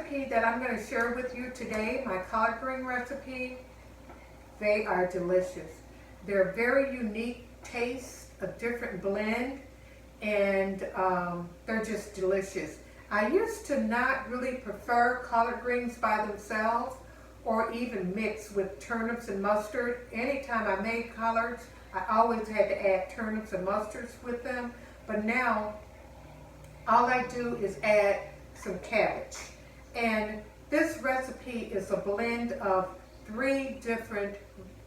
recipe that I'm going to share with you today, my collard green recipe, they are delicious. They're very unique taste, a different blend, and they're just delicious. I used to not really prefer collard greens by themselves or even mix with turnips and mustard. Anytime I made collards, I always had to add turnips and mustards with them, but now all I do is add some cabbage. And this recipe is a blend of 3 different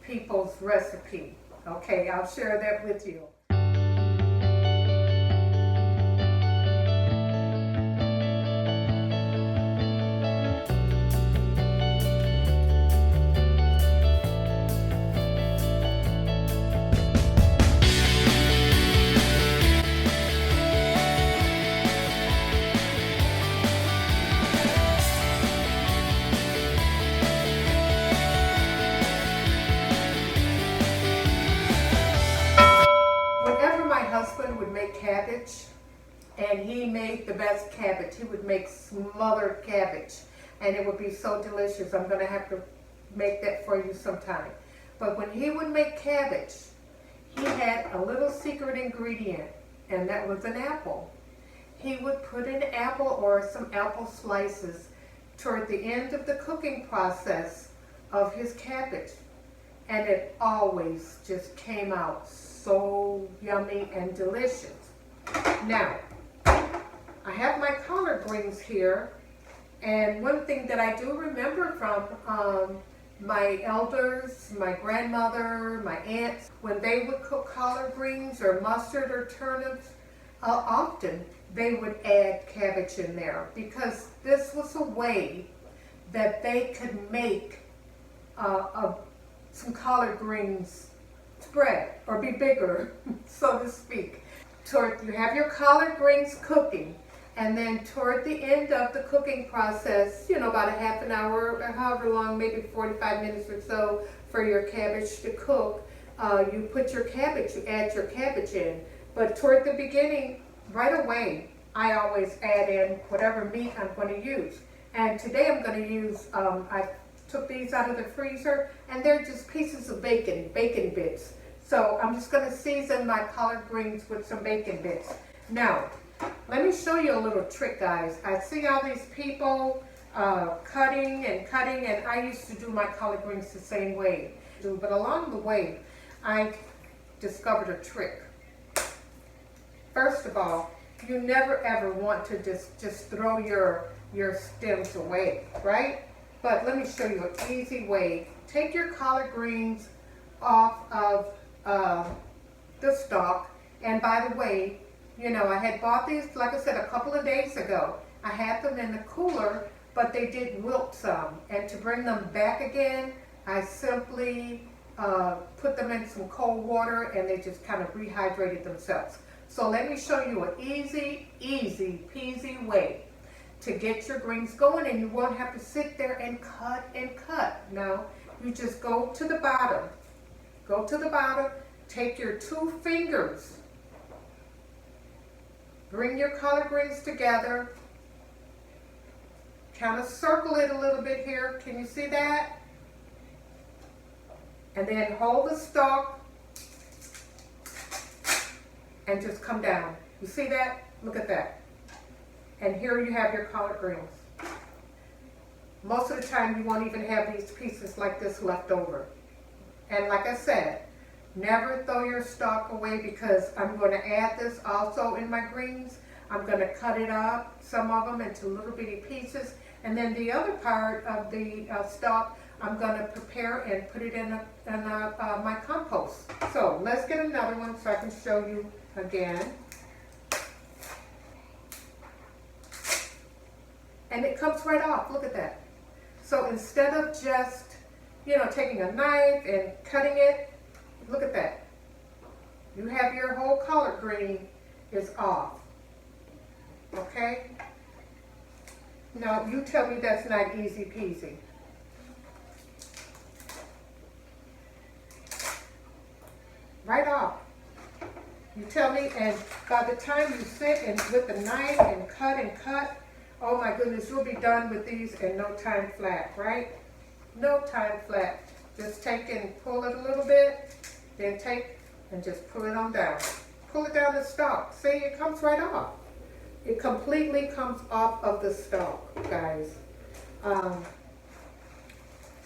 people's recipe. Okay, I'll share that with you. Would make cabbage, and he made the best cabbage. He would make smothered cabbage, and it would be so delicious. I'm going to have to make that for you sometime. But when he would make cabbage, he had a little secret ingredient, and that was an apple. He would put an apple or some apple slices toward the end of the cooking process of his cabbage, and it always just came out so yummy and delicious. Now, I have my collard greens here, and one thing that I do remember from my elders, my grandmother, my aunts, when they would cook collard greens or mustard or turnips, often they would add cabbage in there, because this was a way that they could make some collard greens spread or be bigger, so to speak. You have your collard greens cooking, and then toward the end of the cooking process, about a half an hour, or however long, maybe 45 minutes or so for your cabbage to cook, you put your cabbage, you add your cabbage in. But toward the beginning, right away, I always add in whatever meat I'm going to use. And today I'm going to use, I took these out of the freezer, and they're just pieces of bacon bits. So I'm just going to season my collard greens with some bacon bits. Now, let me show you a little trick, guys. I see all these people cutting, and I used to do my collard greens the same way. But along the way, I discovered a trick. First of all, you never ever want to just throw your stems away, right? But let me show you an easy way. Take your collard greens off of the stalk, and by the way, I had bought these, like I said, a couple of days ago. I had them in the cooler, but they did wilt some, and to bring them back again, I simply put them in some cold water, and they just kind of rehydrated themselves. So let me show you an easy peasy way to get your greens going, and you won't have to sit there and cut. No, you just go to the bottom, take your 2 fingers, bring your collard greens together, kind of circle it a little bit here. Can you see that? And then hold the stalk and just come down. You see that? Look at that. And here you have your collard greens. Most of the time you won't even have these pieces like this left over. And like I said, never throw your stalk away, because I'm going to add this also in my greens. I'm going to cut it up, some of them into little bitty pieces, and then the other part of the stalk I'm going to prepare and put it in my compost. So let's get another one so I can show you again. And it comes right off, look at that. So instead of just, taking a knife and cutting it, look at that. You have your whole collard green is off, okay? Now, you tell me that's not easy peasy. Right off. You tell me, and by the time you sit and with the knife and cut, Oh my goodness, you'll be done with these in no time flat, right? No time flat. Just take and pull it a little bit, then take and just pull it on down. Pull it down the stalk. See, it comes right off. It completely comes off of the stalk, guys.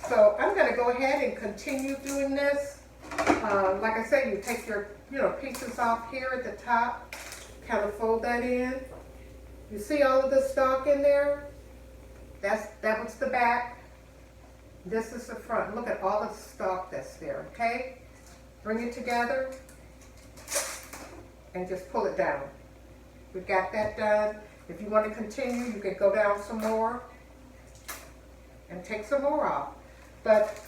So I'm going to go ahead and continue doing this. Like I said, you take your pieces off here at the top, kind of fold that in. You see all of the stalk in there? That was the back. This is the front. Look at all of the stalk that's there, okay? Bring it together and just pull it down. We got that done. If you want to continue, you can go down some more and take some more off. But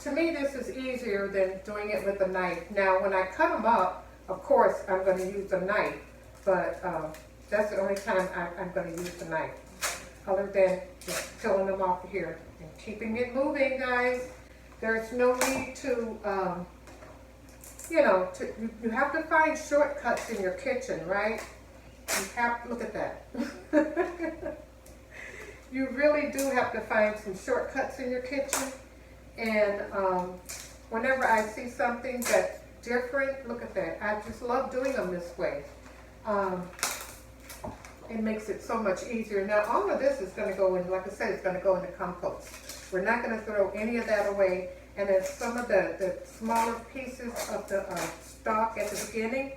to me, this is easier than doing it with a knife. Now, when I cut them up, of course, I'm going to use a knife, but that's the only time I'm going to use the knife, other than just peeling them off here and keeping it moving, guys. There's no need to, you have to find shortcuts in your kitchen, right? You have to look at that. You really do have to find some shortcuts in your kitchen. And whenever I see something that's different, look at that. I just love doing them this way. It makes it so much easier. Now, all of this is going to go in, like I said, it's going to go in the compost. We're not going to throw any of that away. And then some of the smaller pieces of the stalk at the beginning,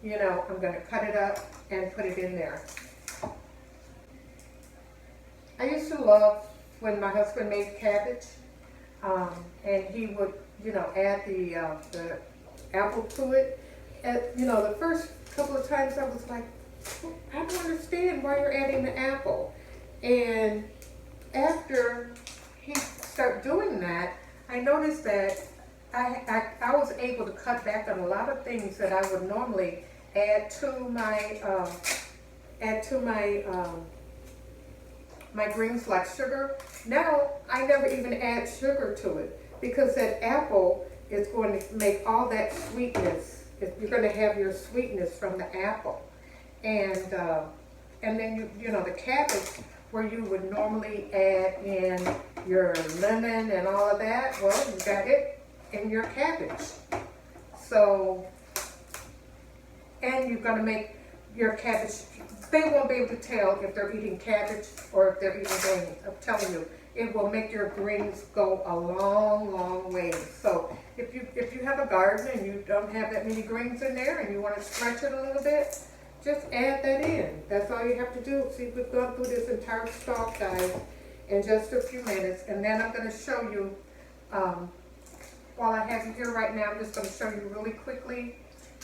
I'm going to cut it up and put it in there. I used to love when my husband made cabbage, and he would, add the apple to it. And, the first couple of times I was like, I don't understand why you're adding the apple. And after he started doing that, I noticed that I was able to cut back on a lot of things that I would normally add to my my greens, like sugar. Now I never even add sugar to it, because that apple is going to make all that sweetness. You're going to have your sweetness from the apple, and then the cabbage, where you would normally add in your lemon and all of that. Well, you got it in your cabbage. So, and you're going to make your cabbage. They won't be able to tell if they're eating cabbage or if they're eating greens. I'm telling you, it will make your greens go a long, long way. So if you have a garden and you don't have that many greens in there and you want to stretch it a little bit, just add that in. That's all you have to do. See, we've gone through this entire stalk, guys, in just a few minutes. And then I'm going to show you, while I have you here right now, I'm just going to show you really quickly,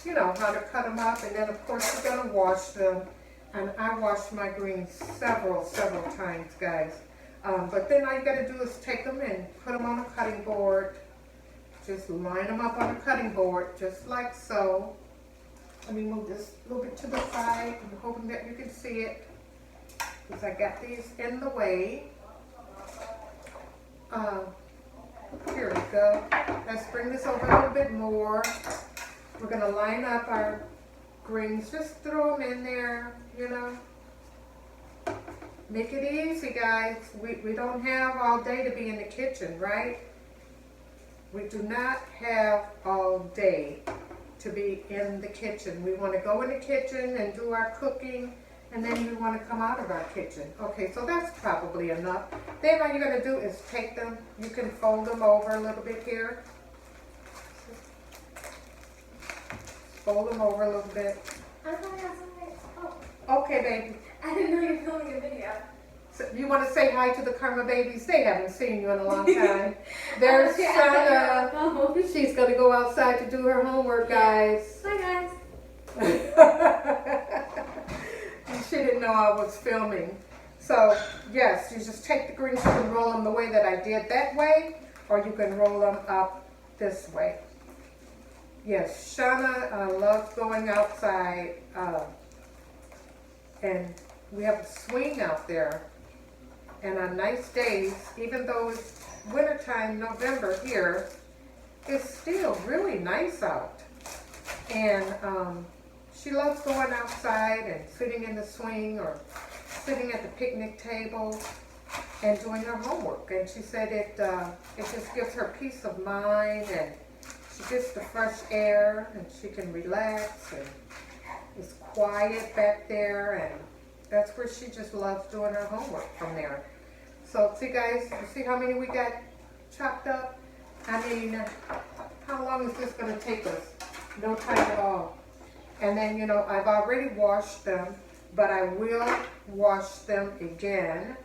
how to cut them up. And then, of course, you're going to wash them. And I wash my greens several times, guys. But then all you got to do is take them and put them on a cutting board. Just line them up on a cutting board, just like so. Let me move this a little bit to the side. I'm hoping that you can see it, because I got these in the way. Here we go. Let's bring this over a little bit more. We're going to line up our greens. Just throw them in there, Make it easy, guys. We don't have all day to be in the kitchen, right? We do not have all day to be in the kitchen. We want to go in the kitchen and do our cooking, and then we want to come out of our kitchen. Okay, so that's probably enough. Then all you're going to do is take them. You can fold them over a little bit here. Fold them over a little bit. I thought I had something. Oh. Okay, baby. I didn't know you were filming a video. So you want to say hi to the Karma babies? They haven't seen you in a long time. There's Shana. She's going to go outside to do her homework, guys. Bye, guys. She didn't know I was filming. So, yes, you just take the greens, you can roll them the way that I did that way, or you can roll them up this way. Yes, Shana loves going outside, and we have a swing out there. And on nice days, even though it's wintertime, November here, it's still really nice out. And she loves going outside and sitting in the swing or sitting at the picnic table and doing her homework. And she said it just gives her peace of mind, and she gets the fresh air and she can relax, and it's quiet back there, and that's where she just loves doing her homework from there. So see guys, you see how many we got chopped up? I mean, how long is this going to take us? No time at all. And then, you know, I've already washed them, but I will wash them again.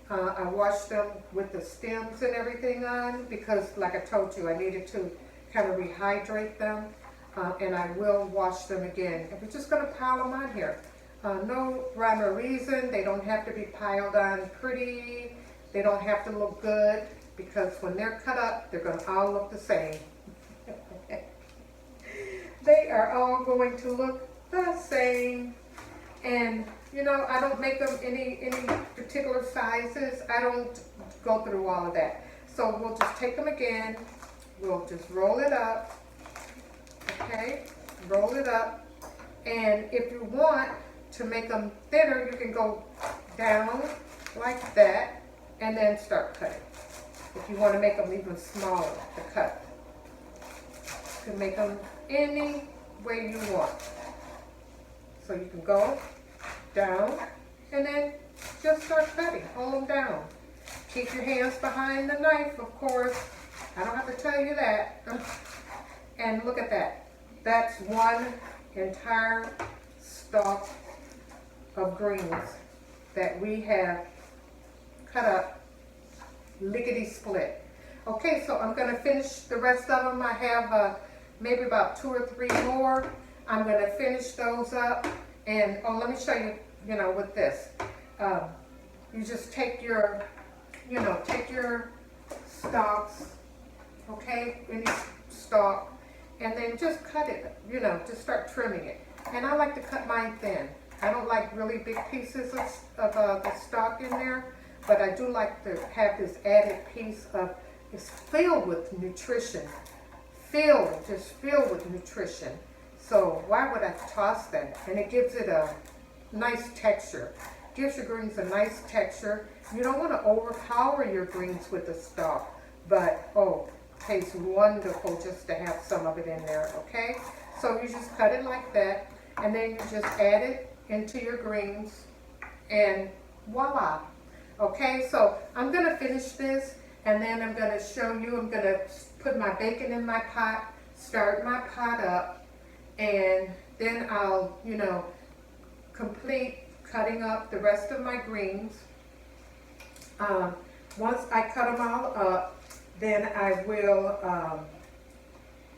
I washed them with the stems and everything on because, like I told you, I needed to kind of rehydrate them. And I will wash them again. And we're just going to pile them on here. No rhyme or reason. They don't have to be piled on pretty. They don't have to look good, because when they're cut up, they're going to all look the same. They are all going to look the same. And, you know, I don't make them any particular sizes. I don't go through all of that. So we'll just take them again. We'll just roll it up. Okay, roll it up. And if you want to make them thinner, you can go down like that and then start cutting. If you want to make them even smaller to cut, you can make them any way you want. So you can go down and then just start cutting. Hold them down. Keep your hands behind the knife, of course. I don't have to tell you that. And look at that. That's one entire stalk of greens that we have cut up lickety split. Okay, so I'm going to finish the rest of them. I have maybe about 2 or 3 more. I'm going to finish those up. And oh, let me show you, you know, with this. You just take your, you know, take your stalks, okay, any stalk, and then just cut it, you know, just start trimming it. And I like to cut mine thin. I don't like really big pieces of the stalk in there, but I do like to have this added piece of, it's filled with nutrition. Just filled with nutrition. So why would I toss that? And it gives it a nice texture. Gives your greens a nice texture. You don't want to overpower your greens with the stalk, but oh, tastes wonderful just to have some of it in there, okay? So you just cut it like that, and then you just add it into your greens, and voila. Okay, so I'm going to finish this, and then I'm going to show you, I'm going to put my bacon in my pot, start my pot up, and then I'll, you know, complete cutting up the rest of my greens. Once I cut them all up, then I will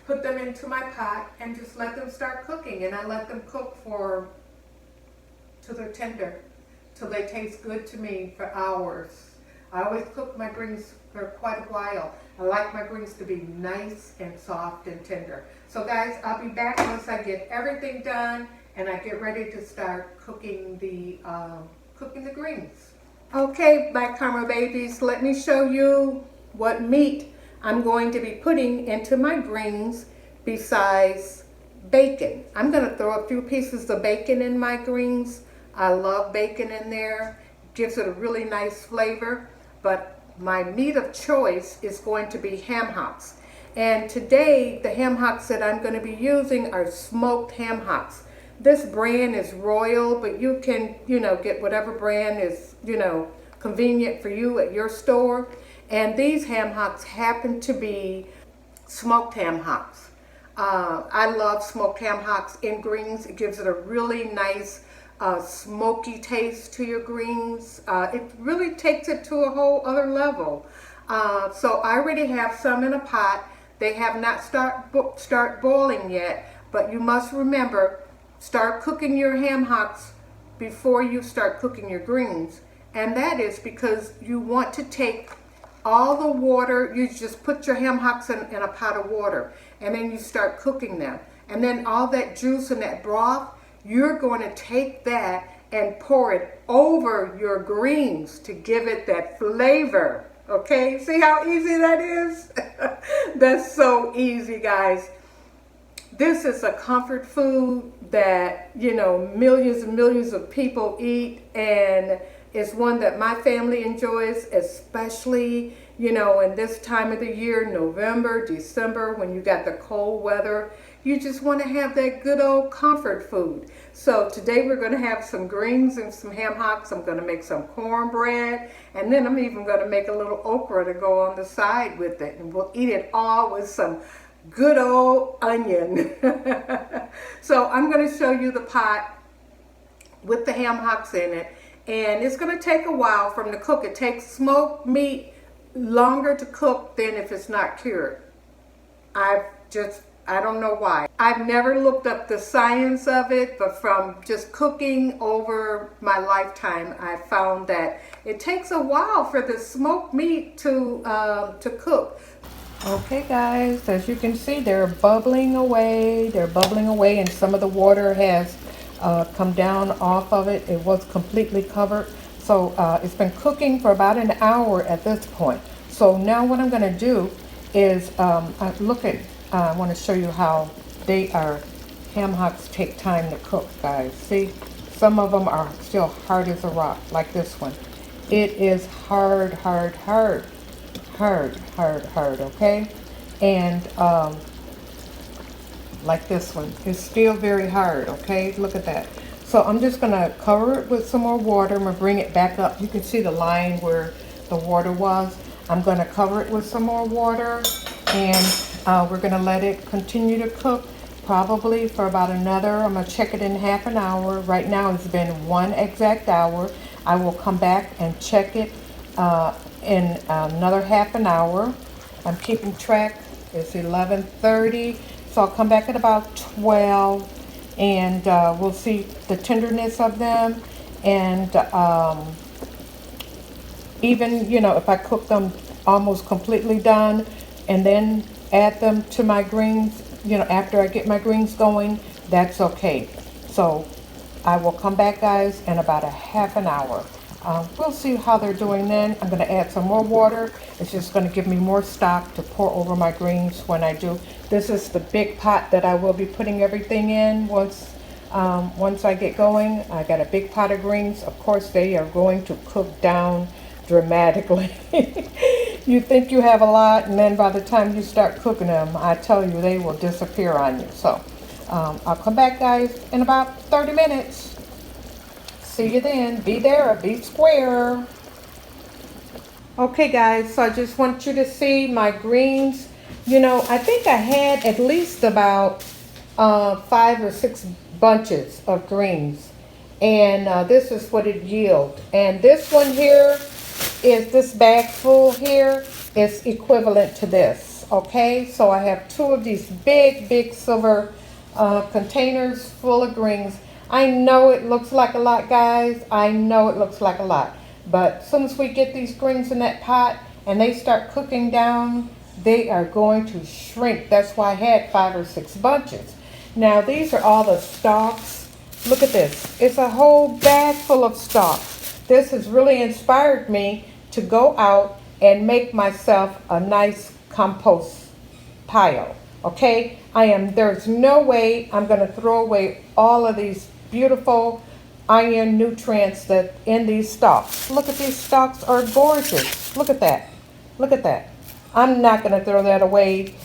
put them into my pot and just let them start cooking. And I let them cook till they're tender, till they taste good to me for hours. I always cook my greens for quite a while. I like my greens to be nice and soft and tender. So guys, I'll be back once I get everything done and I get ready to start cooking the greens. Okay, my Karma babies, let me show you what meat I'm going to be putting into my greens besides bacon. I'm going to throw a few pieces of bacon in my greens. I love bacon in there. It gives it a really nice flavor. But my meat of choice is going to be ham hocks. And today, the ham hocks that I'm going to be using are smoked ham hocks. This brand is Royal, but you can, you know, get whatever brand is, you know, convenient for you at your store. And these ham hocks happen to be smoked ham hocks. I love smoked ham hocks in greens. It gives it a really nice smoky taste to your greens. It really takes it to a whole other level. So I already have some in a pot. They have not start boiling yet, but you must remember, start cooking your ham hocks before you start cooking your greens. And that is because you want to take all the water, you just put your ham hocks in a pot of water, and then you start cooking them. And then all that juice and that broth, you're going to take that and pour it over your greens to give it that flavor. Okay, see how easy that is? That's so easy, guys. This is a comfort food. that, you know, millions and millions of people eat, and it's one that my family enjoys, especially, you know, in this time of the year, November, December, when you got the cold weather. You just want to have that good old comfort food. So today we're going to have some greens and some ham hocks. I'm going to make some cornbread, and then I'm even going to make a little okra to go on the side with it, and we'll eat it all with some good old onion. So I'm going to show you the pot with the ham hocks in it, and it's going to take a while for them to cook. It takes smoked meat longer to cook than if it's not cured. I don't know why. I've never looked up the science of it, but from just cooking over my lifetime, I found that it takes a while for the smoked meat to cook. Okay guys, as you can see, they're bubbling away. They're bubbling away, and some of the water has come down off of it. It was completely covered. So it's been cooking for about an hour at this point. So now what I'm going to do is I want to show you how ham hocks take time to cook, guys. See, some of them are still hard as a rock, like this one. It is hard, okay? And like this one, it's still very hard, okay? Look at that. So I'm just gonna cover it with some more water. I'm gonna bring it back up. You can see the line where the water was. I'm gonna cover it with some more water, and we're gonna let it continue to cook probably for about another, I'm gonna check it in half an hour. Right now it's been 1 exact hour. I will come back and check it in another half an hour. I'm keeping track. It's 11:30, so I'll come back at about 12, and we'll see the tenderness of them, and even, you know, if I cook them almost completely done and then add them to my greens, you know, after I get my greens going, that's okay. So I will come back, guys, in about a half an hour. We'll see how they're doing then. I'm going to add some more water. It's just going to give me more stock to pour over my greens when I do. This is the big pot that I will be putting everything in once I get going. I got a big pot of greens. Of course, they are going to cook down dramatically. You think you have a lot, and then by the time you start cooking them, I tell you, they will disappear on you. So I'll come back, guys, in about 30 minutes. See you then. Be there or be square. Okay, guys, so I just want you to see my greens. You know, I think I had at least about 5 or 6 bunches of greens, and this is what it yielded. And this one here is, this bag full here is equivalent to this. Okay, so I have 2 of these big silver containers full of greens. I know it looks like a lot, guys. I know it looks like a lot, but as soon as we get these greens in that pot and they start cooking down, they are going to shrink. That's why I had 5 or 6 bunches. Now these are all the stalks. Look at this. It's a whole bag full of stalks. This has really inspired me to go out and make myself a nice compost pile. Okay, there's no way I'm going to throw away all of these beautiful iron nutrients that in these stalks. Look at these stalks, are gorgeous. Look at that. Look at that. I'm not going to throw that away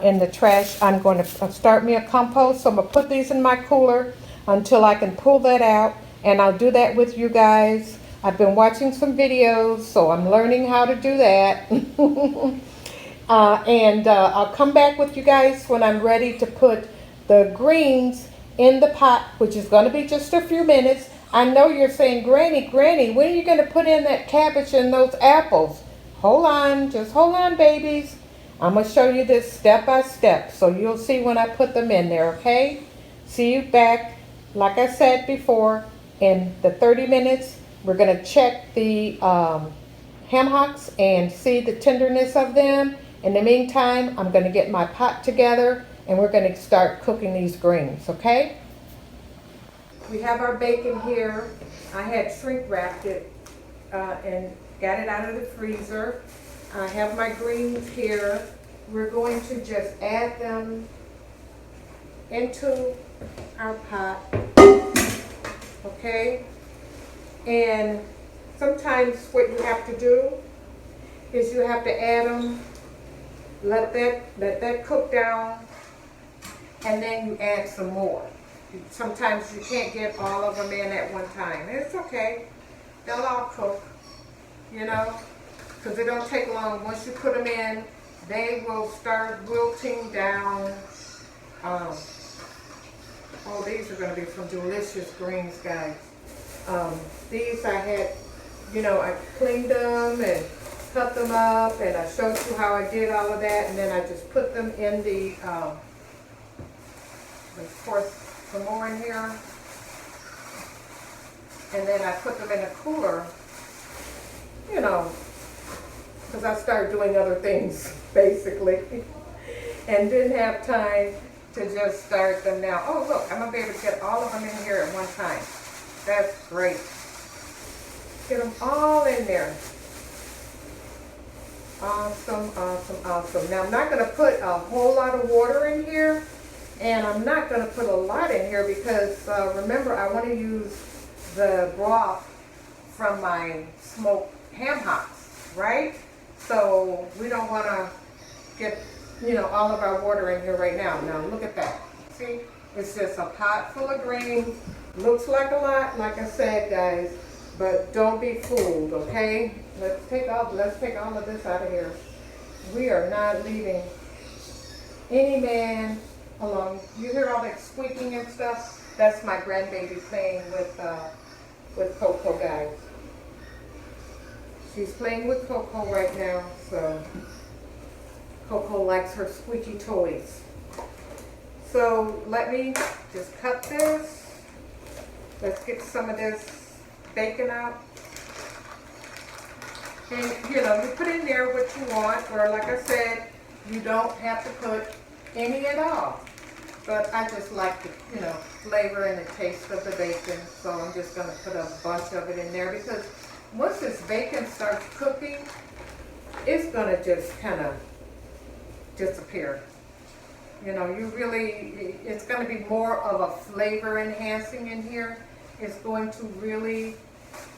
in the trash. I'm going to start me a compost. So I'm going to put these in my cooler until I can pull that out, and I'll do that with you guys. I've been watching some videos, so I'm learning how to do that. I'll come back with you guys when I'm ready to put the greens in the pot, which is going to be just a few minutes. I know you're saying, Granny, when are you going to put in that cabbage and those apples? Hold on, just hold on, babies. I'm going to show you this step by step, so you'll see when I put them in there, okay? See you back, like I said before, in the 30 minutes. We're going to check the ham hocks and see the tenderness of them. In the meantime, I'm going to get my pot together, and we're going to start cooking these greens, okay? We have our bacon here. I had shrink wrapped it and got it out of the freezer. I have my greens here. We're going to just add them into our pot, okay? And sometimes what you have to do is you have to add them, let that cook down, and then you add some more. Sometimes you can't get all of them in at one time. It's okay. They'll all cook, you know, because it don't take long. Once you put them in, they will start wilting down. Oh, these are going to be some delicious greens, guys. These I had, you know, I cleaned them and cut them up, and I showed you how I did all of that, and then I just put them in the, of course, some more in here, and then I put them in a cooler, you know, because I started doing other things, basically, and didn't have time to just start them now. Oh, look, I'm going to be able to get all of them in here at one time. That's great. Get them all in there. Awesome, awesome, awesome. Now, I'm not going to put a whole lot of water in here, and I'm not going to put a lot in here because, remember, I want to use the broth from my smoked ham hocks, right? So we don't want to get, you know, all of our water in here right now. Now look at that. See, it's just a pot full of greens. Looks like a lot, like I said, guys, but don't be fooled, okay? Let's take all of this out of here. We are not leaving any man alone. You hear all that squeaking and stuff? That's my grandbaby playing with Coco, guys. She's playing with Coco right now, so Coco likes her squeaky toys. So let me just cut this. Let's get some of this bacon out. And you know, you put in there what you want, or like I said, you don't have to put any at all. But I just like the, you know, flavor and the taste of the bacon, so I'm just going to put a bunch of it in there because once this bacon starts cooking, it's going to just kind of disappear. You know, it's going to be more of a flavor enhancing in here. It's going to really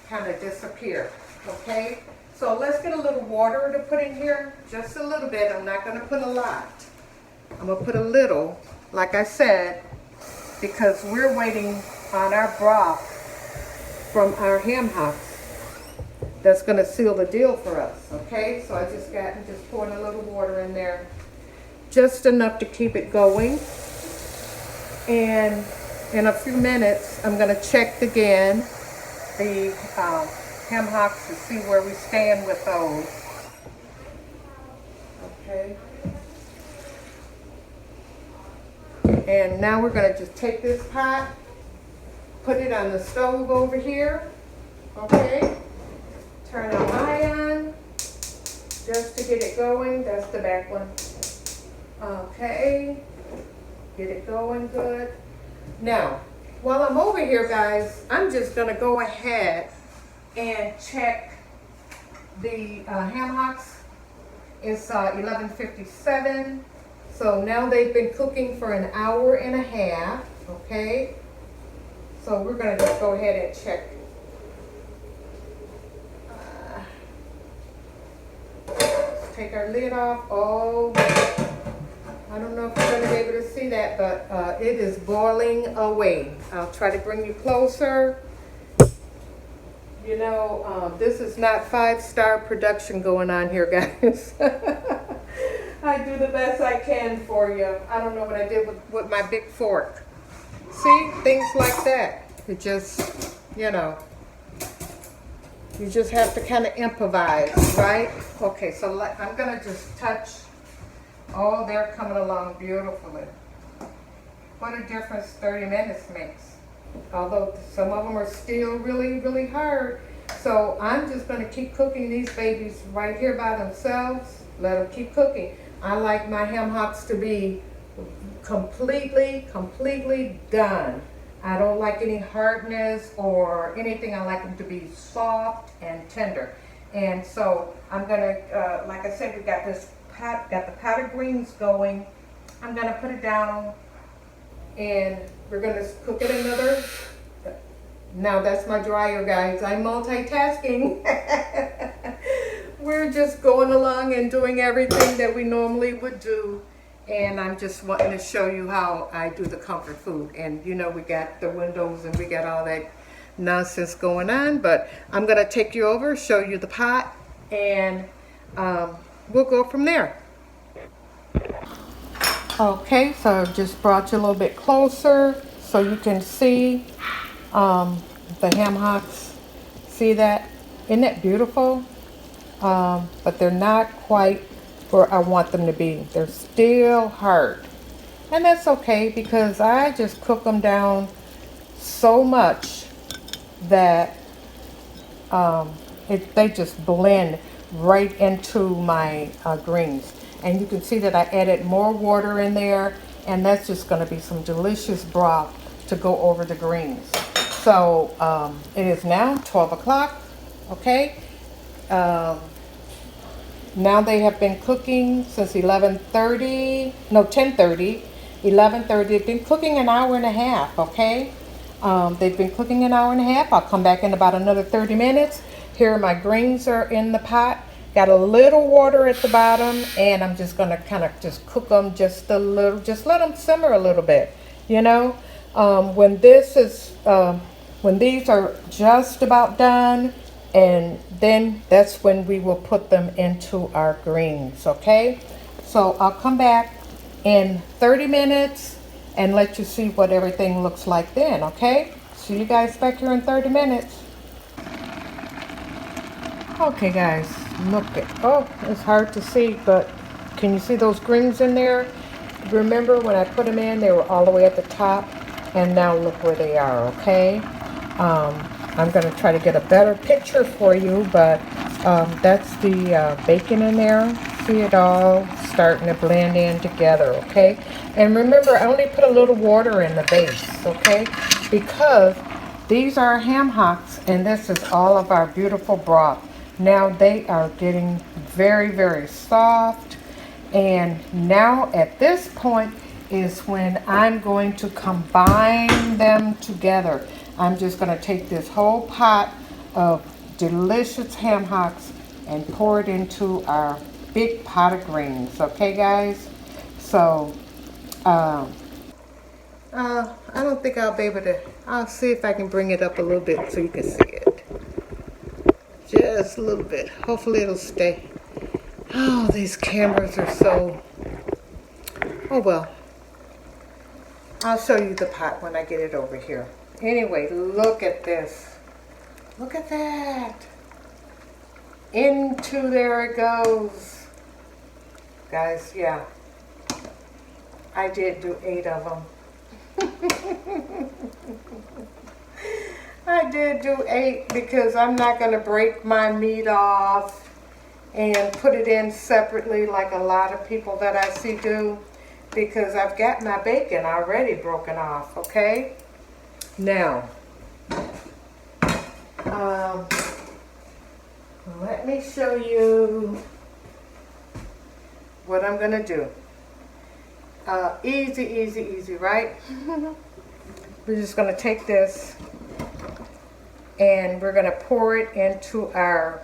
kind of disappear, okay? So let's get a little water to put in here, just a little bit. I'm not going to put a lot. I'm going to put a little, like I said, because we're waiting on our broth from our ham hocks. That's going to seal the deal for us, okay? So I just pouring a little water in there, just enough to keep it going. And in a few minutes, I'm going to check again the ham hocks to see where we stand with those. Okay. And now we're going to just take this pot, put it on the stove over here, okay? Turn our eye on, just to get it going. That's the back one. Okay, get it going good. Now, while I'm over here, guys, I'm just going to go ahead and check the ham hocks. It's 11:57. So now they've been cooking for an hour and a half, okay? So we're going to just go ahead and check. Let's take our lid off. Oh, I don't know if you're going to be able to see that, but it is boiling away. I'll try to bring you closer. You know, this is not 5-star production going on here, guys. I do the best I can for you. I don't know what I did with my big fork. See, things like that. It just, you know, you just have to kind of improvise, right? Okay, so I'm going to just touch. Oh, they're coming along beautifully. What a difference 30 minutes makes. Although some of them are still really, really hard. So I'm just going to keep cooking these babies right here by themselves. Let them keep cooking. I like my ham hocks to be completely done. I don't like any hardness or anything. I like them to be soft and tender. And so I'm gonna, like I said, we got this pot, got the pot of greens going. I'm gonna put it down in we're gonna cook it another. Now that's my dryer, guys. I'm multitasking. We're just going along and doing everything that we normally would do. And I'm just wanting to show you how I do the comfort food. And you know, we got the windows and we got all that nonsense going on. But I'm gonna take you over, show you the pot, and we'll go from there. Okay, so I've just brought you a little bit closer so you can see the ham hocks. See that? Isn't that beautiful? But they're not quite where I want them to be. They're still hard. And that's okay because I just cook them down so much that they just blend right into my greens. And you can see that I added more water in there, and that's just going to be some delicious broth to go over the greens. So it is now 12 o'clock, okay? Now they have been cooking since 11:30, no 10:30, 11:30. They've been cooking an hour and a half, okay? They've been cooking an hour and a half. I'll come back in about another 30 minutes. Here my greens are in the pot. Got a little water at the bottom, and I'm just gonna kind of just cook them just a little, just let them simmer a little bit, you know? When these are just about done, and then that's when we will put them into our greens, okay? So I'll come back in 30 minutes and let you see what everything looks like then, okay? See you guys back here in 30 minutes. Okay guys, look at, oh, it's hard to see, but can you see those greens in there? Remember when I put them in, they were all the way at the top, and now look where they are, okay? I'm going to try to get a better picture for you, but that's the bacon in there. See it all starting to blend in together, okay? And remember, I only put a little water in the base, okay? Because these are ham hocks, and this is all of our beautiful broth. Now they are getting very, very soft. And now at this point is when I'm going to combine them together. I'm just going to take this whole pot of delicious ham hocks and pour it into our big pot of greens. Okay, guys? So, I don't think I'll be able to. I'll see if I can bring it up a little bit so you can see it. Just a little bit. Hopefully it'll stay. Oh, these cameras are so... Oh, well. I'll show you the pot when I get it over here. Anyway, look at this. Look at that. Into there it goes. Guys, yeah. I did do 8 of them. I did do 8 because I'm not going to break my meat off and put it in separately like a lot of people that I see do, because I've got my bacon already broken off, okay? Now, let me show you what I'm going to do. Easy, easy, easy, right? We're just going to take this and we're going to pour it into our...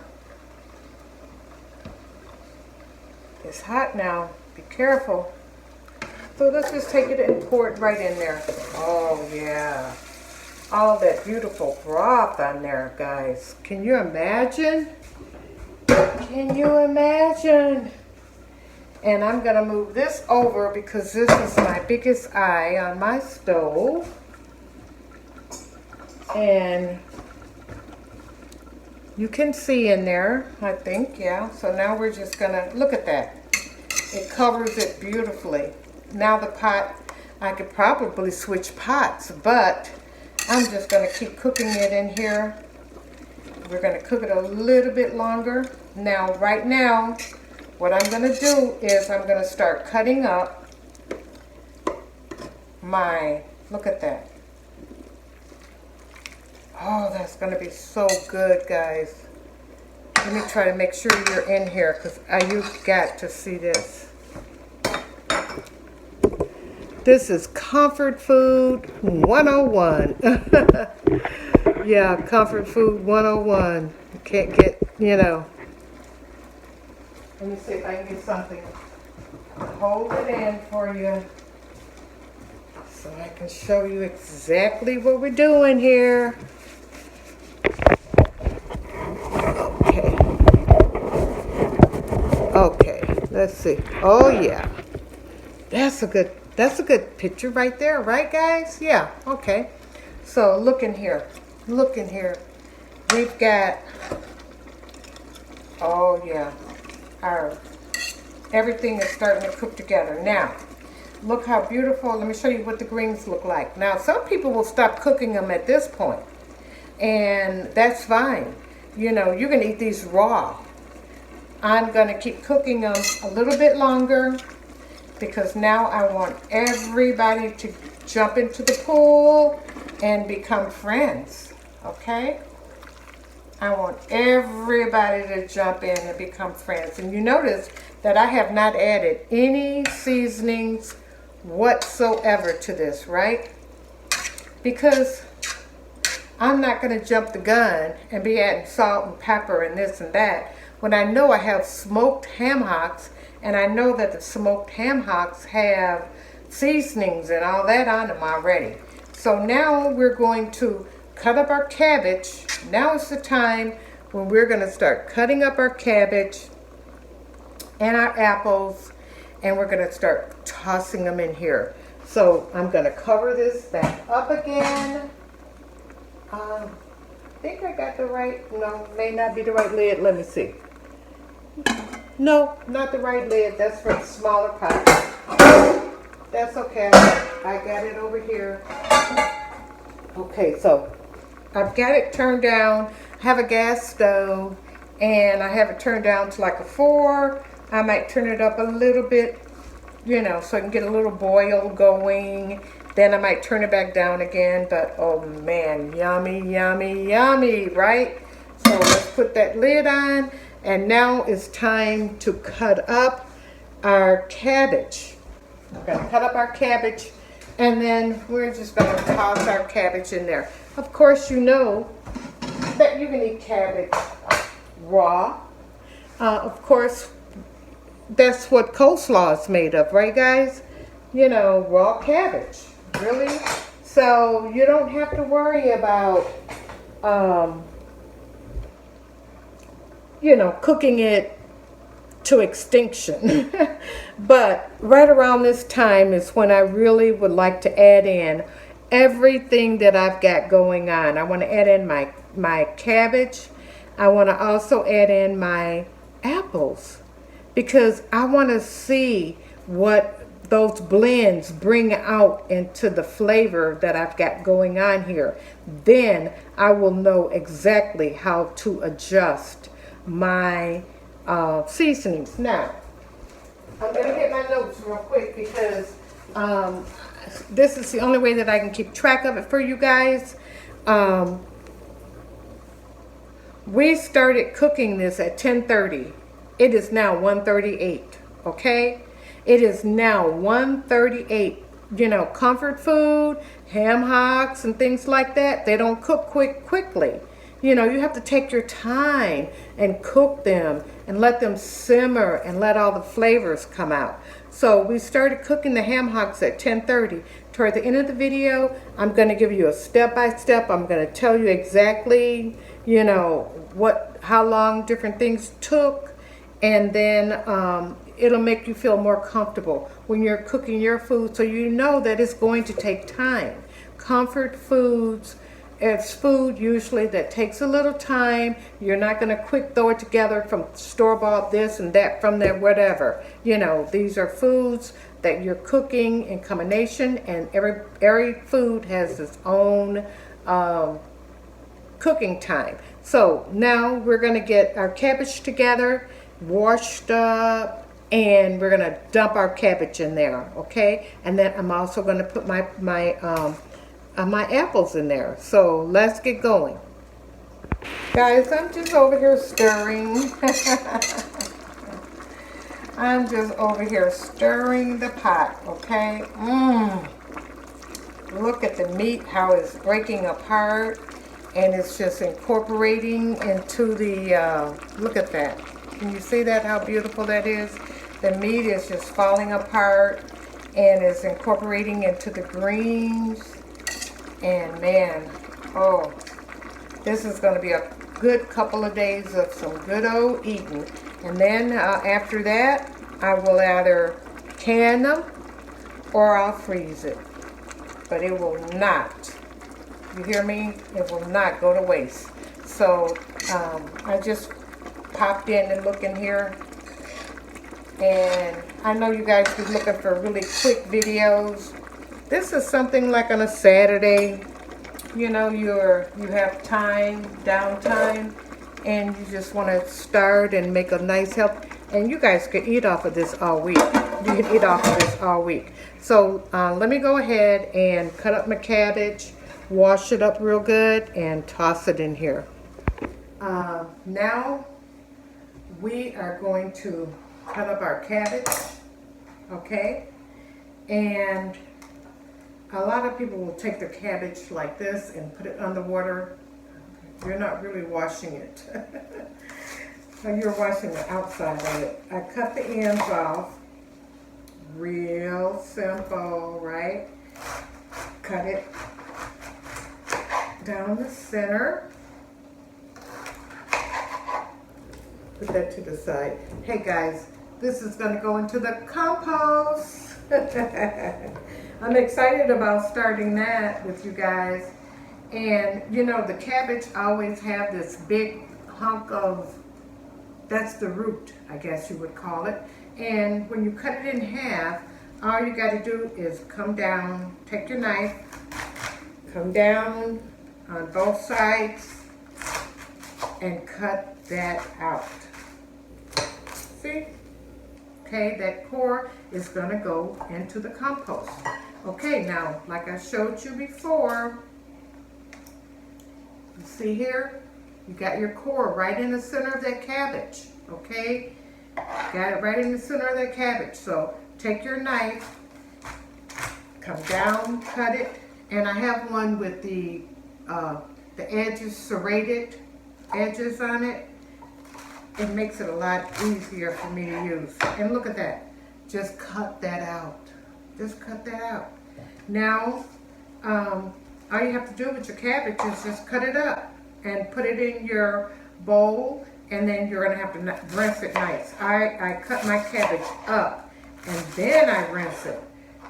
It's hot now. Be careful. So let's just take it and pour it right in there. Oh, yeah. All that beautiful broth on there, guys. Can you imagine? Can you imagine? And I'm going to move this over because this is my biggest eye on my stove. And you can see in there, I think, yeah. So now we're just going to, look at that. It covers it beautifully. Now the pot, I could probably switch pots, but I'm just going to keep cooking it in here. We're going to cook it a little bit longer. Now, right now, what I'm going to do is I'm going to start cutting up my, look at that. Oh, that's going to be so good, guys. Let me try to make sure you're in here because you've got to see this. This is comfort food 101. Yeah, comfort food 101. You can't get, you know. Let me see if I can get something. Hold it in for you so I can show you exactly what we're doing here. Okay. Okay, let's see. Oh yeah. That's a good picture right there, right guys? Yeah, okay. So look in here. Look in here. We've got, oh yeah, everything is starting to cook together. Now, look how beautiful. Let me show you what the greens look like. Now, some people will stop cooking them at this point, and that's fine. You know, you can eat these raw. I'm going to keep cooking them a little bit longer because now I want everybody to jump into the pool and become friends, okay? I want everybody to jump in and become friends. And you notice that I have not added any seasonings whatsoever to this, right? Because I'm not going to jump the gun and be adding salt and pepper and this and that when I know I have smoked ham hocks, and I know that the smoked ham hocks have seasonings and all that on them already. So now we're going to cut up our cabbage. Now is the time when we're going to start cutting up our cabbage and our apples, and we're going to start tossing them in here. So I'm going to cover this back up again. I think I got the right, no, may not be the right lid. Let me see. No, not the right lid. That's for the smaller pot. That's okay. I got it over here. Okay, so I've got it turned down. I have a gas stove, and I have it turned down to like a 4. I might turn it up a little bit, you know, so I can get a little boil going. Then I might turn it back down again. But oh man, yummy, yummy, yummy, right? So let's put that lid on. And now it's time to cut up our cabbage. We're going to cut up our cabbage, and then we're just going to toss our cabbage in there. Of course, you know that you can eat cabbage raw. Of course, that's what coleslaw is made of, right guys? You know, raw cabbage, really? So you don't have to worry about you know, cooking it to extinction. But right around this time is when I really would like to add in everything that I've got going on. I want to add in my cabbage. I want to also add in my apples because I want to see what those blends bring out into the flavor that I've got going on here. Then I will know exactly how to adjust my seasonings. Now, I'm going to get my notes real quick because this is the only way that I can keep track of it for you guys. We started cooking this at 10:30. It is now 1:38, okay? It is now 1:38. You know, comfort food, ham hocks and things like that, they don't cook quickly. You know, you have to take your time and cook them and let them simmer and let all the flavors come out. So we started cooking the ham hocks at 10:30. Toward the end of the video, I'm going to give you a step-by-step. I'm going to tell you exactly, you know, how long different things took, and then it'll make you feel more comfortable when you're cooking your food, so you know that it's going to take time. Comfort foods, it's food usually that takes a little time. You're not going to quick throw it together from store-bought this and that from there, whatever. You know, these are foods that you're cooking in combination, and every food has its own cooking time. So now we're going to get our cabbage together, washed up, and we're going to dump our cabbage in there, okay? And then I'm also going to put my apples in there. So let's get going. Guys, I'm just over here stirring. I'm just over here stirring the pot, okay? Look at the meat, how it's breaking apart, and it's just incorporating into the, look at that. Can you see that, how beautiful that is? The meat is just falling apart and is incorporating into the greens. And man, oh, this is going to be a good couple of days of some good old eating. And then after that, I will either can them or I'll freeze it. But it will not, you hear me? It will not go to waste. So I just popped in and looking here. And I know you guys be looking for really quick videos. This is something like on a Saturday, you know, you have time, downtime, and you just want to start and make a nice help. And you guys could eat off of this all week. You can eat off of this all week. So let me go ahead and cut up my cabbage, wash it up real good, and toss it in here. Now we are going to cut up our cabbage, okay? And a lot of people will take their cabbage like this and put it underwater. You're not really washing it. You're washing the outside of it. I cut the ends off. Real simple, right? Cut it down the center. Put that to the side. Hey guys, this is going to go into the compost. I'm excited about starting that with you guys. And you know, the cabbage always have this big hunk of, that's the root, I guess you would call it. And when you cut it in half, all you got to do is come down, take your knife, come down on both sides and cut that out. See? Okay, that core is going to go into the compost. Okay, now, like I showed you before, you see here, you got your core right in the center of that cabbage, okay? Got it right in the center of that cabbage. So take your knife, come down, cut it, and I have one with the edges, serrated edges on it. It makes it a lot easier for me to use. And look at that. Just cut that out. Just cut that out. Now, all you have to do with your cabbage is just cut it up and put it in your bowl, and then you're going to have to rinse it nice. I cut my cabbage up and then I rinse it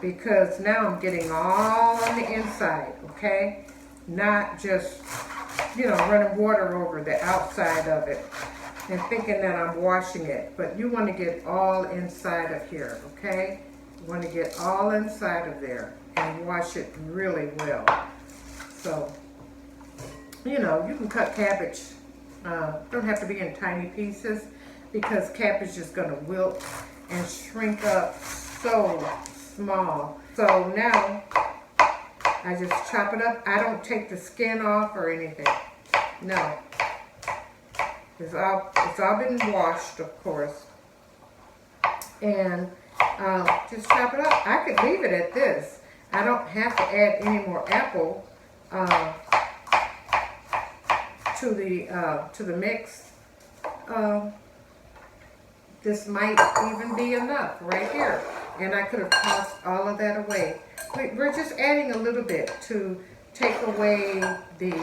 because now I'm getting all on the inside, okay? Not just, you know, running water over the outside of it and thinking that I'm washing it, but you want to get all inside of here, okay? You want to get all inside of there and wash it really well. So, you know, you can cut cabbage, don't have to be in tiny pieces because cabbage is going to wilt and shrink up so small. So now, I just chop it up. I don't take the skin off or anything. No. It's all been washed, of course. And just chop it up. I could leave it at this. I don't have to add any more apple to the mix. This might even be enough right here. And I could have tossed all of that away. We're just adding a little bit to take away the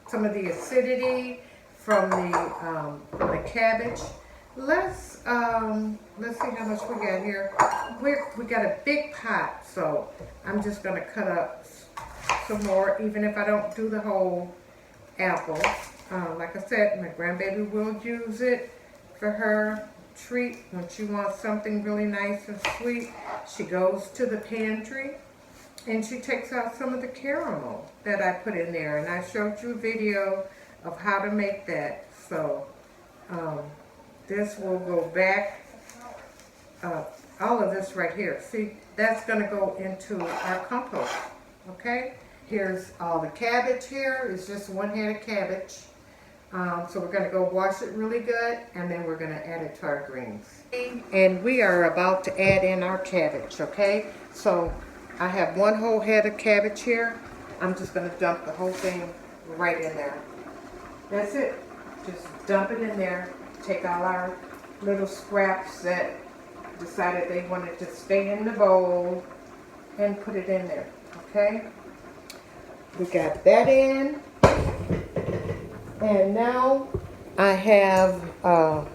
some of the acidity from the cabbage. Let's see how much we got here. We got a big pot, so I'm just gonna cut up some more, even if I don't do the whole apple. Like I said, my grandbaby will use it for her treat when she wants something really nice and sweet. She goes to the pantry and she takes out some of the caramel that I put in there, and I showed you a video of how to make that. So this will go back, all of this right here. See, that's going to go into our compost, okay? Here's all the cabbage here. It's just one head of cabbage. So we're gonna go wash it really good, and then we're gonna add it to our greens. And we are about to add in our cabbage, okay? So I have one whole head of cabbage here. I'm just gonna dump the whole thing right in there. That's it. Just dump it in there. Take all our little scraps that decided they wanted to stay in the bowl and put it in there, okay? We got that in. And now I have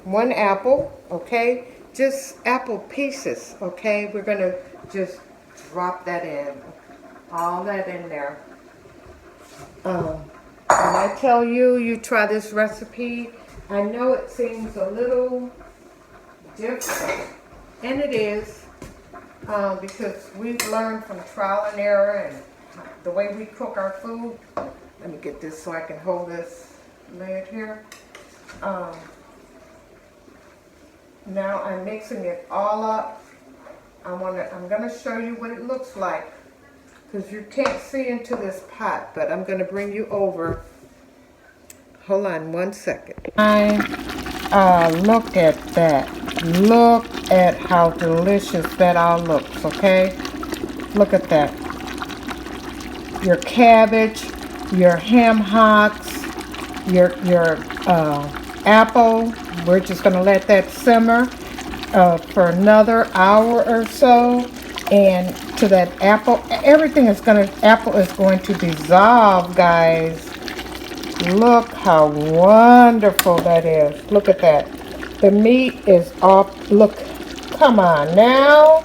one apple, okay? Just apple pieces, okay? We're gonna just drop that in, all that in there. When I tell you, you try this recipe, I know it seems a little different, and it is, because we've learned from trial and error and the way we cook our food. Let me get this so I can hold this lid here. Now I'm mixing it all up. I'm gonna show you what it looks like, because you can't see into this pot, but I'm gonna bring you over. Hold on one second. Look at that. Look at how delicious that all looks, okay? Look at that. Your cabbage, your ham hocks, your apple. We're just going to let that simmer for another hour or so. And to that apple, apple is going to dissolve, guys. Look how wonderful that is. Look at that. The meat is off. Look, come on now.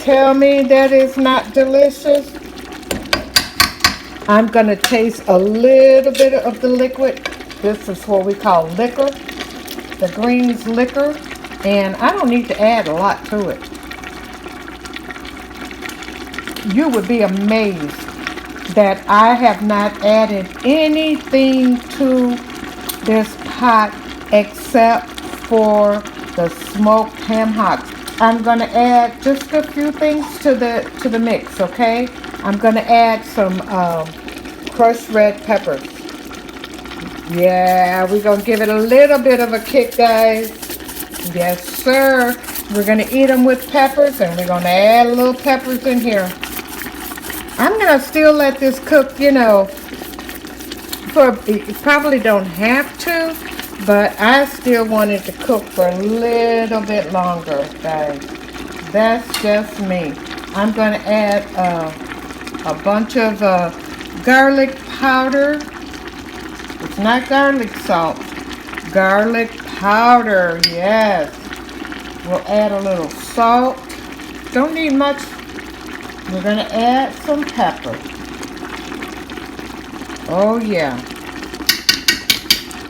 Tell me that is not delicious. I'm going to taste a little bit of the liquid. This is what we call liquor. The greens liquor. And I don't need to add a lot to it. You would be amazed that I have not added anything to this pot except for the smoked ham hocks. I'm going to add just a few things to the mix, okay? I'm going to add some crushed red peppers. Yeah, we're going to give it a little bit of a kick, guys. Yes, sir. We're going to eat them with peppers, and we're going to add a little peppers in here. I'm going to still let this cook, you probably don't have to, but I still want it to cook for a little bit longer, guys. That's just me. I'm going to add a bunch of garlic powder. It's not garlic salt. Garlic powder, yes. We'll add a little salt. Don't need much. We're going to add some pepper. Oh, yeah.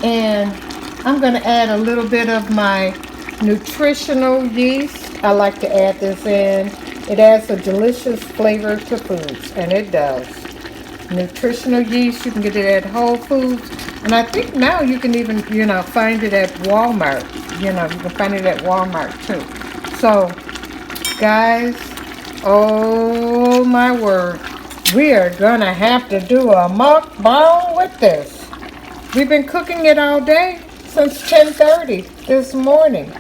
And I'm going to add a little bit of my nutritional yeast. I like to add this in. It adds a delicious flavor to foods, and it does. Nutritional yeast, you can get it at Whole Foods. And I think now you can even, find it at Walmart. You can find it at Walmart, too. So, guys, oh my word, we are gonna have to do a mukbang with this. We've been cooking it all day since 10:30 this morning.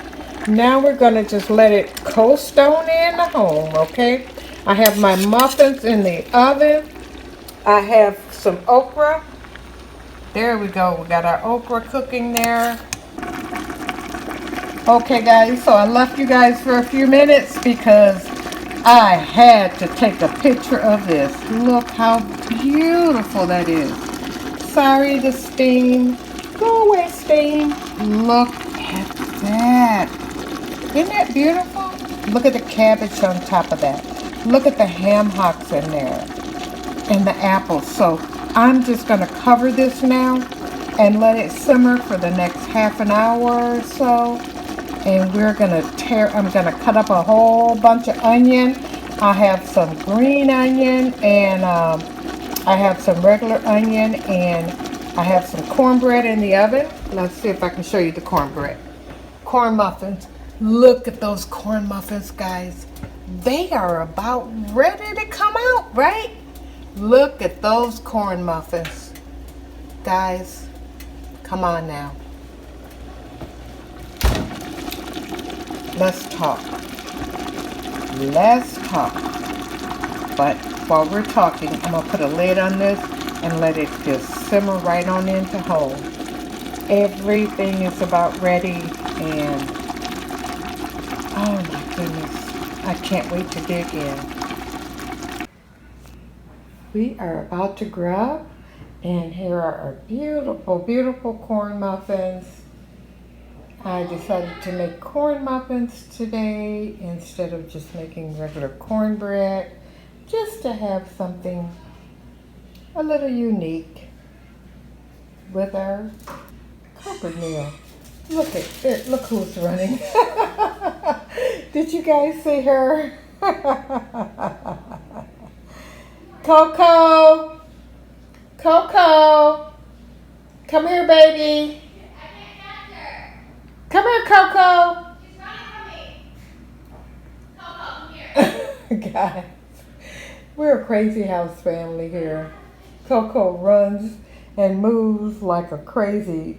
Now we're gonna just let it coast on in the home, okay? I have my muffins in the oven. I have some okra. There we go. We got our okra cooking there. Okay, guys, so I left you guys for a few minutes because I had to take a picture of this. Look how beautiful that is. Sorry, the steam. Go away, steam. Look at that. Isn't that beautiful? Look at the cabbage on top of that. Look at the ham hocks in there. And the apples. So I'm just going to cover this now and let it simmer for the next half an hour or so. And we're going to I'm going to cut up a whole bunch of onion. I have some green onion, and I have some regular onion, and I have some cornbread in the oven. Let's see if I can show you the cornbread. Corn muffins. Look at those corn muffins, guys. They are about ready to come out, right? Look at those corn muffins. Guys, Come on now. Let's talk. Let's talk. But while we're talking, I'm going to put a lid on this and let it just simmer right on into whole. Everything is about ready, and oh my goodness, I can't wait to dig in. We are about to grub, and here are our beautiful, beautiful corn muffins. I decided to make corn muffins today instead of just making regular cornbread, just to have something a little unique with our comfort meal. Look at it, look who's running. Did you guys see her? Coco! Coco! Come here, baby. Come here, Coco. She's running from me. Coco, come here. Guys, we're a crazy house family here. Coco runs and moves like a crazy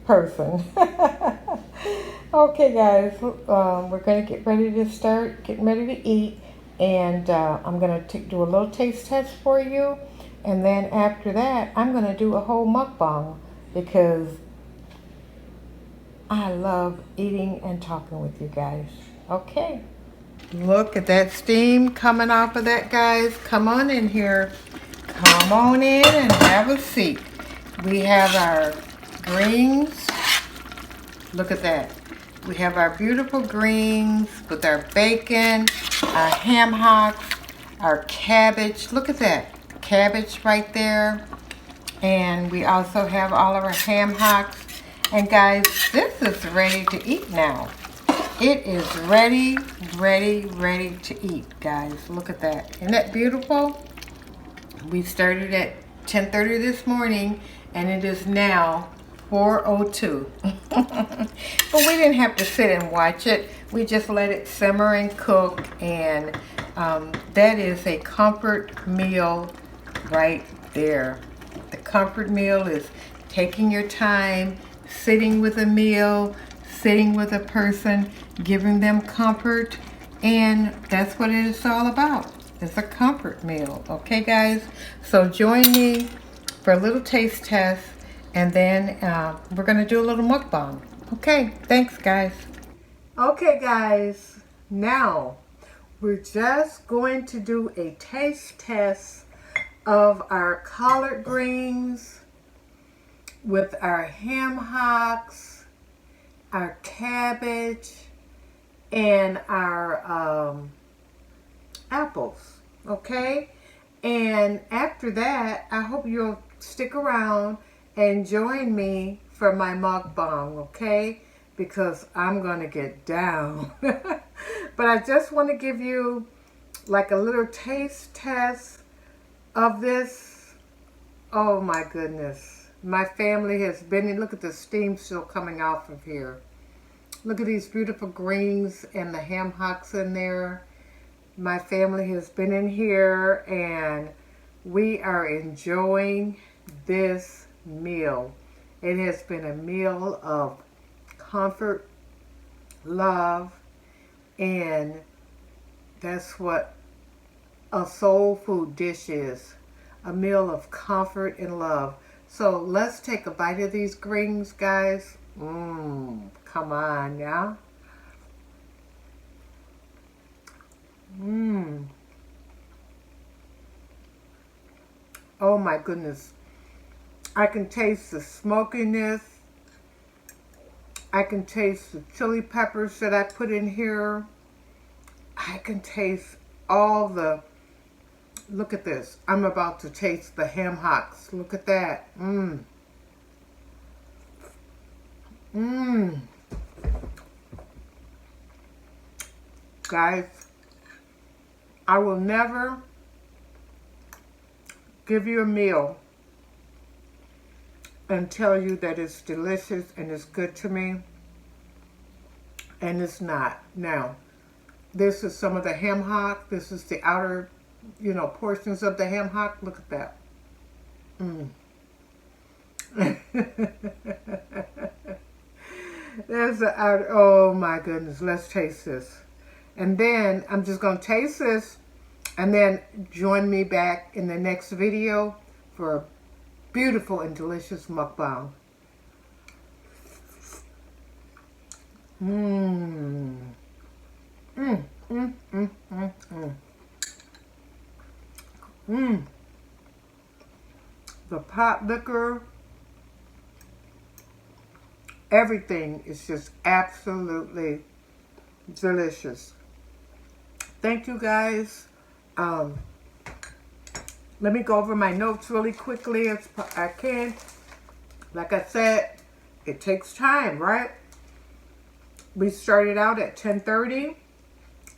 person. Okay, guys, we're going to get ready to start getting ready to eat, and I'm going to do a little taste test for you, and then after that I'm going to do a whole mukbang because I love eating and talking with you guys. Okay. Look at that steam coming off of that, guys. Come on in here. Come on in and have a seat. We have our greens. Look at that. We have our beautiful greens with our bacon, our ham hocks, our cabbage. Look at that. Cabbage right there. And we also have all of our ham hocks. And guys, this is ready to eat now. It is ready to eat, guys. Look at that. Isn't that beautiful? We started at 10:30 this morning, and it is now 4:02. But we didn't have to sit and watch it. We just let it simmer and cook, and that is a comfort meal right there. The comfort meal is taking your time, sitting with a meal, sitting with a person, giving them comfort, and that's what it is all about. It's a comfort meal. Okay, guys? So join me for a little taste test, and then we're going to do a little mukbang. Okay, thanks, guys. Okay, guys, now we're just going to do a taste test of our collard greens with our ham hocks, our cabbage, and our apples, okay? And after that, I hope you'll stick around and join me for my mukbang, okay? Because I'm gonna get down. But I just want to give you like a little taste test of this. Oh my goodness. My family has been in. Look at the steam still coming off of here. Look at these beautiful greens and the ham hocks in there. My family has been in here, and we are enjoying this meal. It has been a meal of comfort, love, and that's what a soul food dish is. A meal of comfort and love. So let's take a bite of these greens, guys. Come on now. Oh my goodness. I can taste the smokiness. I can taste the chili peppers that I put in here. I can taste all the, look at this. I'm about to taste the ham hocks. Look at that. Guys, I will never give you a meal and tell you that it's delicious and it's good to me, and it's not. Now, this is some of the ham hock. This is the outer, portions of the ham hock. Look at that. Oh my goodness, let's taste this. And then I'm just going to taste this and then join me back in the next video for a beautiful and delicious mukbang. The pot liquor, everything is just absolutely delicious. Thank you guys. Let me go over my notes really quickly as I can. Like I said, it takes time, right? We started out at 10:30.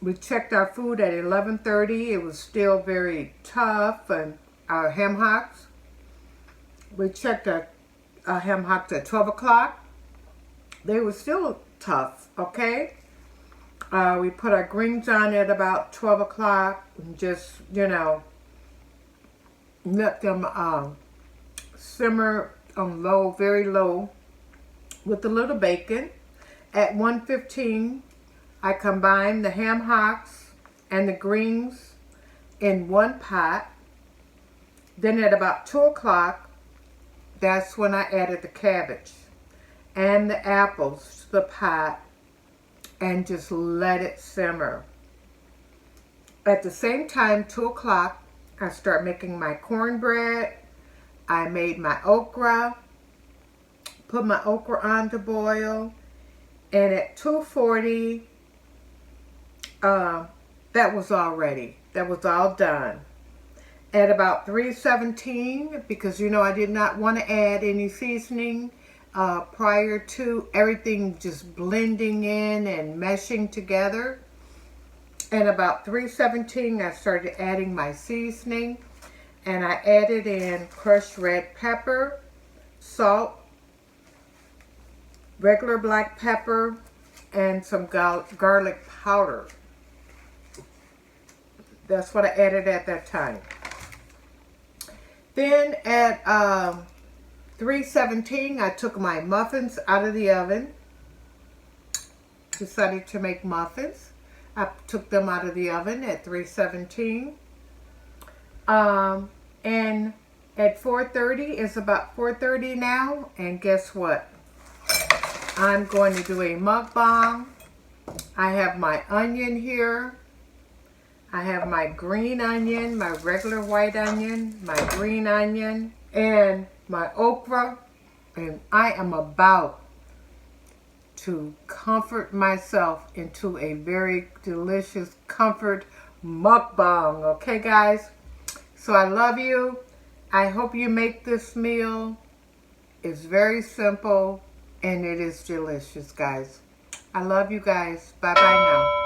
We checked our food at 11:30. It was still very tough, and our ham hocks. We checked our ham hocks at 12 o'clock. They were still tough, okay? We put our greens on at about 12 o'clock and just, you know, let them simmer on low, very low, with a little bacon. At 1:15, I combined the ham hocks and the greens in one pot. Then at about 2 o'clock, that's when I added the cabbage and the apples to the pot and just let it simmer. At the same time, 2 o'clock, I start making my cornbread. I made my okra, put my okra on to boil, and at 2:40, that was all ready. That was all done. At about 3:17, because you know I did not want to add any seasoning prior to everything just blending in and meshing together. And about 3:17, I started adding my seasoning, and I added in crushed red pepper, salt, regular black pepper, and some garlic powder. That's what I added at that time. Then at 3:17, I took my muffins out of the oven. Decided to make muffins. I took them out of the oven at 3:17. And at 4:30, it's about 4:30 now, and guess what? I'm going to do a mukbang. I have my onion here. I have my green onion, my regular white onion, my green onion, and my okra. And I am about to comfort myself into a very delicious comfort mukbang. Okay, guys? So I love you. I hope you make this meal. It's very simple and it is delicious, guys. I love you guys. Bye-bye now.